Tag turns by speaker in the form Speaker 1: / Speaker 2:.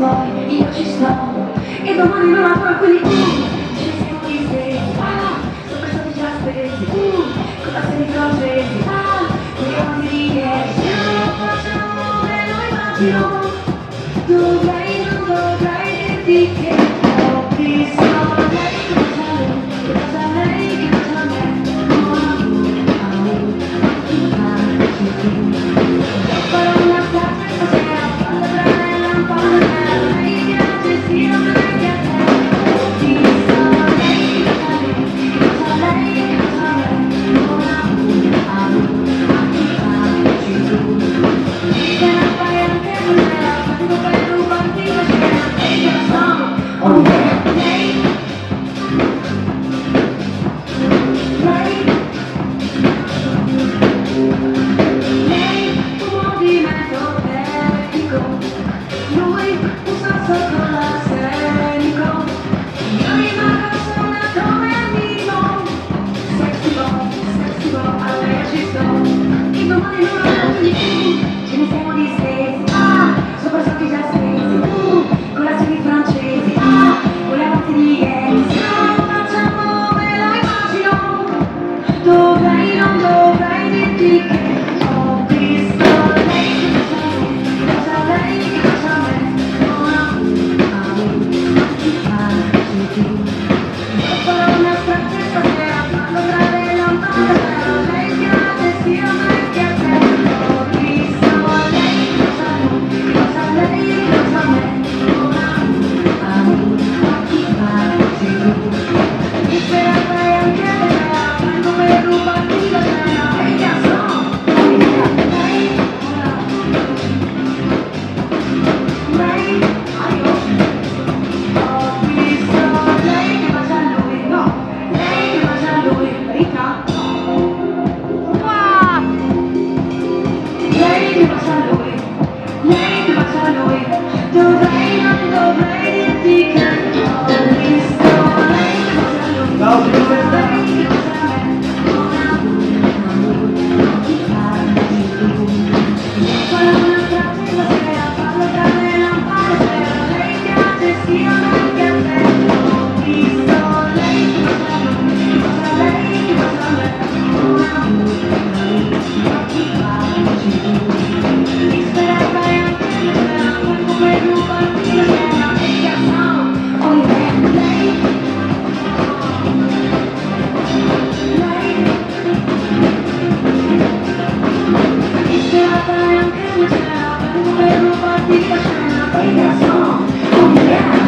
Speaker 1: poi io ci sto e domani non ancora quindi ce ne siamo distesi, sopra stati già spesi, con la serie procesi, quei avanti di ieri, se non lo facciamo me lo immagino, non dovrai dirti che ho visto lei che bacia lei, che bacia me, farò una strage stasera, falla tra le lampade, lei piace sia me che a te, ho visto lei che bacia lei, che bacia me, ci tu, te la fai anche stasera, quando per rubarti la scena, e che lo so, oh yeah, lei, un movimento tecnico, lui un sasso con l'arsenico, io rimango sola come amico, sexy boy, a lei ci sto, e domani non avrò di più, ce ne siamo distesi, sopra sotto già stesi, con la serie francesi, con le avanti di ieri, se non lo facciamo me lo immagino, non dovrai dirti che ho visto lei che bacia lei, che bacia me, io farò una strage stasera, fallo tra le lampade, lei piace sia a me che a te, ho visto lei che bacia lei, che bacia me, mi spererai anche vera, vengo per rubarti la scena, e che so, lei, ho visto lei che bacia lui, no, lei che bacia lui, verità, lei che bacia lui, lei che bacia lui, non dovrei dirti che ho visto lei che bacia lui, lei che bacia me, farò una strage stasera, fallo tra le lampade, lei piace sia a me che a te, ho visto lei che bacia lei, che bacia me, mi spererai anche vera, vengo per rubarti la scena, e che so, oh yeah, lei, mi spererai anche vera, vengo per rubarti la scena, e che so, oh yeah.